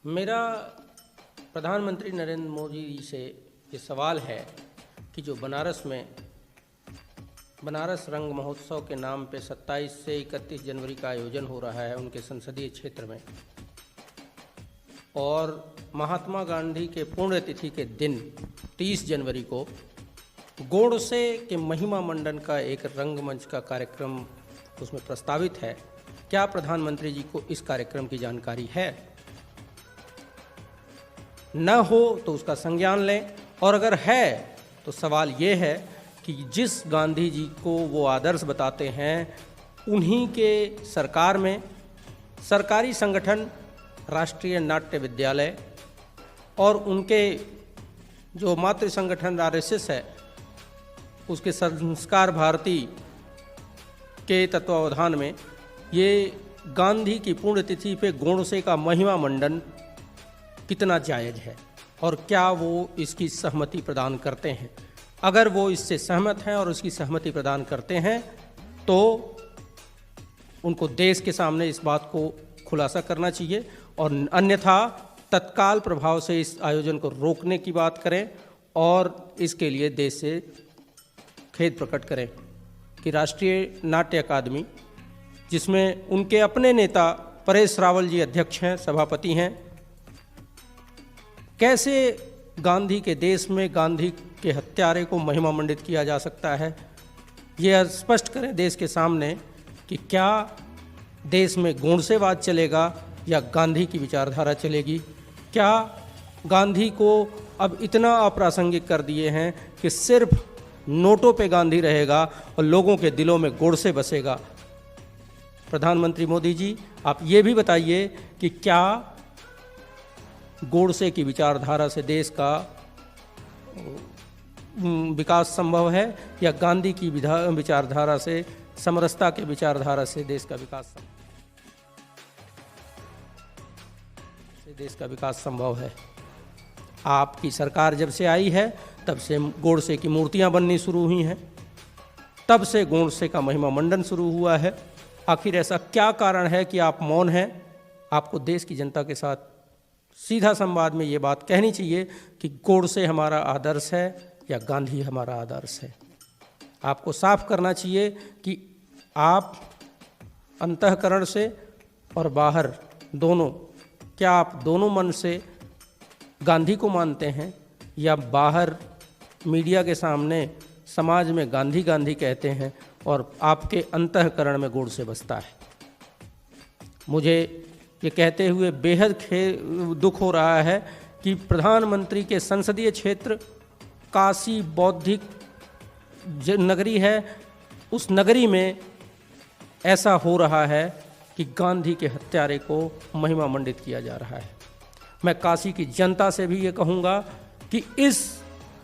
मेरा प्रधानमंत्री नरेंद्र मोदी जी से ये सवाल है कि जो बनारस में बनारस रंग महोत्सव के नाम पे 27 से 31 जनवरी का आयोजन हो रहा है उनके संसदीय क्षेत्र में, और महात्मा गांधी के पुण्यतिथि के दिन 30 जनवरी को गोडसे के महिमा मंडन का एक रंगमंच का कार्यक्रम उसमें प्रस्तावित है। क्या प्रधानमंत्री जी को इस कार्यक्रम की जानकारी है? न हो तो उसका संज्ञान लें, और अगर है तो सवाल ये है कि जिस गांधी जी को वो आदर्श बताते हैं उन्हीं के सरकार में सरकारी संगठन राष्ट्रीय नाट्य विद्यालय और उनके जो मातृ संगठन आरएसएस है उसके संस्कार भारती के तत्वावधान में ये गांधी की पुण्यतिथि पे गोडसे का महिमा मंडन कितना जायज़ है और क्या वो इसकी सहमति प्रदान करते हैं। अगर वो इससे सहमत हैं और उसकी सहमति प्रदान करते हैं तो उनको देश के सामने इस बात को खुलासा करना चाहिए, और अन्यथा तत्काल प्रभाव से इस आयोजन को रोकने की बात करें और इसके लिए देश से खेद प्रकट करें कि राष्ट्रीय नाट्य अकादमी, जिसमें उनके अपने नेता परेश रावल जी अध्यक्ष हैं, सभापति हैं, कैसे गांधी के देश में गांधी के हत्यारे को महिमा मंडित किया जा सकता है। ये स्पष्ट करें देश के सामने कि क्या देश में गोडसेवाद चलेगा या गांधी की विचारधारा चलेगी। क्या गांधी को अब इतना अप्रासंगिक कर दिए हैं कि सिर्फ नोटों पे गांधी रहेगा और लोगों के दिलों में गोडसे बसेगा। प्रधानमंत्री मोदी जी, आप ये भी बताइए कि क्या गोडसे की विचारधारा से देश का विकास संभव है या गांधी की विचारधारा से, समरसता के विचारधारा से देश का विकास संभव है। आपकी सरकार जब से आई है तब से गोडसे की मूर्तियां बननी शुरू हुई हैं, तब से गोडसे का महिमा मंडन शुरू हुआ है। आखिर ऐसा क्या कारण है कि आप मौन हैं? आपको देश की जनता के साथ सीधा संवाद में ये बात कहनी चाहिए कि गोडसे हमारा आदर्श है या गांधी हमारा आदर्श है। आपको साफ करना चाहिए कि आप अंतःकरण से और बाहर दोनों, क्या आप दोनों मन से गांधी को मानते हैं या बाहर मीडिया के सामने समाज में गांधी गांधी कहते हैं और आपके अंतःकरण में गोडसे बसता है। मुझे ये कहते हुए बेहद दुख हो रहा है कि प्रधानमंत्री के संसदीय क्षेत्र काशी बौद्धिक नगरी है, उस नगरी में ऐसा हो रहा है कि गांधी के हत्यारे को महिमा मंडित किया जा रहा है। मैं काशी की जनता से भी ये कहूँगा कि इस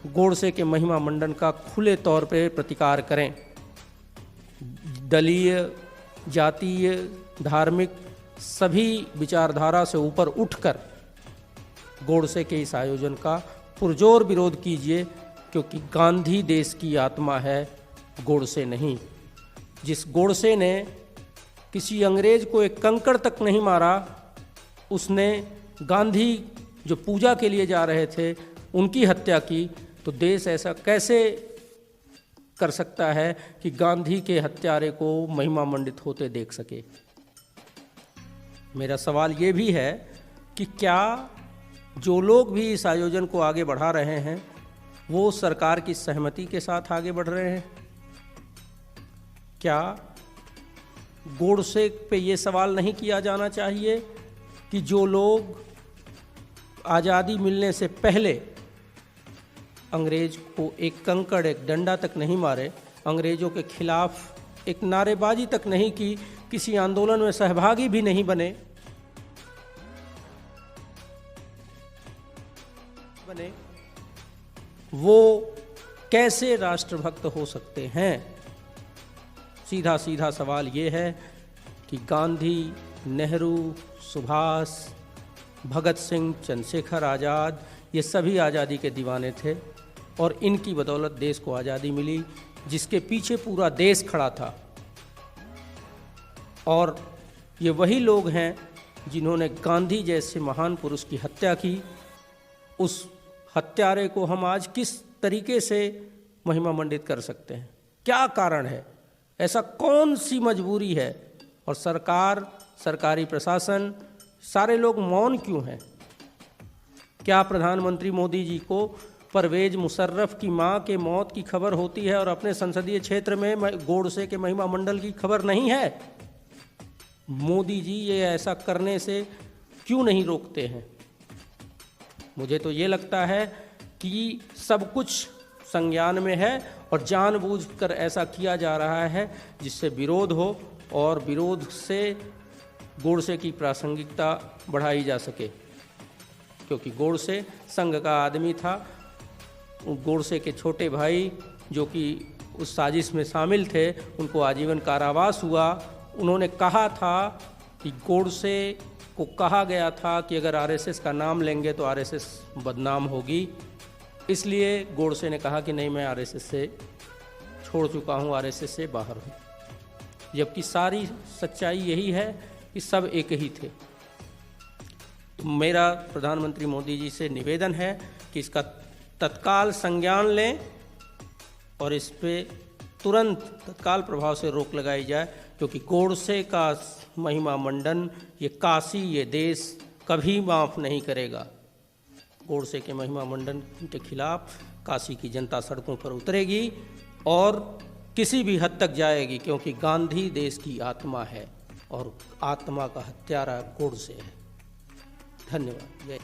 गोडसे के महिमा मंडन का खुले तौर पे प्रतिकार करें। दलीय, जातीय, धार्मिक सभी विचारधारा से ऊपर उठकर गोडसे के इस आयोजन का पुरजोर विरोध कीजिए, क्योंकि गांधी देश की आत्मा है, गोडसे नहीं। जिस गोडसे ने किसी अंग्रेज को एक कंकड़ तक नहीं मारा, उसने गांधी जो पूजा के लिए जा रहे थे उनकी हत्या की, तो देश ऐसा कैसे कर सकता है कि गांधी के हत्यारे को महिमा मंडित होते देख सके। मेरा सवाल ये भी है कि क्या जो लोग भी इस आयोजन को आगे बढ़ा रहे हैं वो सरकार की सहमति के साथ आगे बढ़ रहे हैं? क्या गोडसे पे ये सवाल नहीं किया जाना चाहिए कि जो लोग आज़ादी मिलने से पहले अंग्रेज को एक कंकड़, एक डंडा तक नहीं मारे, अंग्रेजों के खिलाफ एक नारेबाजी तक नहीं की, किसी आंदोलन में सहभागी भी नहीं बने, वो कैसे राष्ट्रभक्त हो सकते हैं? सीधा सीधा सवाल ये है कि गांधी, नेहरू, सुभाष, भगत सिंह, चंद्रशेखर आज़ाद, ये सभी आज़ादी के दीवाने थे और इनकी बदौलत देश को आज़ादी मिली, जिसके पीछे पूरा देश खड़ा था। और ये वही लोग हैं जिन्होंने गांधी जैसे महान पुरुष की हत्या की, उस हत्यारे को हम आज किस तरीके से महिमा मंडित कर सकते हैं? क्या कारण है? ऐसा कौन सी मजबूरी है? और सरकार, सरकारी प्रशासन, सारे लोग मौन क्यों हैं? क्या प्रधानमंत्री मोदी जी को परवेज मुशर्रफ की मां के मौत की खबर होती है और अपने संसदीय क्षेत्र में गोडसे के महिमा मंडल की खबर नहीं है? मोदी जी ये ऐसा करने से क्यों नहीं रोकते हैं? मुझे तो ये लगता है कि सब कुछ संज्ञान में है और जानबूझकर ऐसा किया जा रहा है जिससे विरोध हो और विरोध से गोडसे की प्रासंगिकता बढ़ाई जा सके, क्योंकि गोडसे संघ का आदमी था। गोडसे के छोटे भाई जो कि उस साजिश में शामिल थे, उनको आजीवन कारावास हुआ। उन्होंने कहा था कि गोडसे को कहा गया था कि अगर आरएसएस का नाम लेंगे तो आरएसएस बदनाम होगी, इसलिए गोडसे ने कहा कि नहीं, मैं आरएसएस से छोड़ चुका हूँ, आरएसएस से बाहर हूँ। जबकि सारी सच्चाई यही है कि सब एक ही थे। तो मेरा प्रधानमंत्री मोदी जी से निवेदन है कि इसका तत्काल संज्ञान लें और इस पे तुरंत तत्काल प्रभाव से रोक लगाई जाए, क्योंकि गोडसे का महिमा मंडन, ये काशी, ये देश कभी माफ़ नहीं करेगा। गोडसे के महिमा मंडन के खिलाफ काशी की जनता सड़कों पर उतरेगी और किसी भी हद तक जाएगी, क्योंकि गांधी देश की आत्मा है और आत्मा का हत्यारा गोडसे है। धन्यवाद। जय।